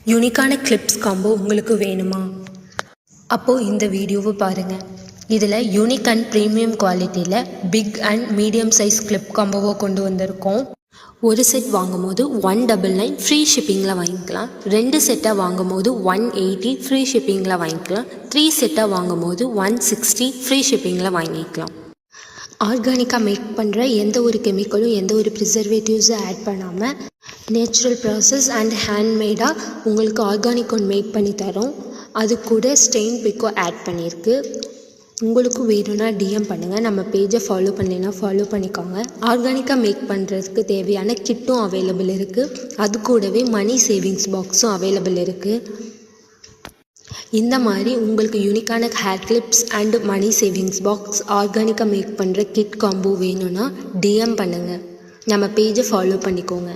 யூனிக்கான clips combo உங்களுக்கு வேணுமா? அப்போது இந்த வீடியோவை பாருங்கள். இதில் யூனிக் அண்ட் ப்ரீமியம் குவாலிட்டியில் big and medium size clip காம்போவை கொண்டு வந்திருக்கோம். ஒரு செட் வாங்கும் போது 199 ஃப்ரீ ஷிப்பிங்கில் வாங்கிக்கலாம். 2 செட்டாக வாங்கும் போது 180 ஃப்ரீ ஷிப்பிங்கில் வாங்கிக்கலாம். 3 செட்டாக வாங்கும் போது 160 ஃப்ரீ ஷிப்பிங்கில் வாங்கிக்கலாம். ஆர்கானிக்காக மேக் பண்ணுற எந்த ஒரு கெமிக்கலும் எந்த ஒரு ப்ரிசர்வேட்டிவ்ஸும் ஆட் பண்ணாமல் நேச்சுரல் ப்ராசஸ் அண்ட் ஹேண்ட்மேடாக உங்களுக்கு ஆர்கானிக் ஒன் மேக் பண்ணி தரோம். அது கூட ஸ்டெயின் பிக்கோ ஆட் பண்ணியிருக்கு. உங்களுக்கு வேணும்னா டிஎம் பண்ணுங்கள். நம்ம பேஜை ஃபாலோ பண்ணலைன்னா ஃபாலோ பண்ணிக்கோங்க. ஆர்கானிக்காக மேக் பண்ணுறதுக்கு தேவையான கிட்டும் அவைலபிள் இருக்குது. அது கூடவே மணி சேவிங்ஸ் பாக்ஸும் அவைலபிள் இருக்குது. இந்த மாதிரி உங்களுக்கு யூனிக்கான hair clips and money savings box ஆர்கானிக்காக மேக் பண்ணுற கிட் காம்போ வேணும்னா டிஎம் பண்ணுங்கள். நம்ம பேஜை ஃபாலோ பண்ணிக்கோங்க.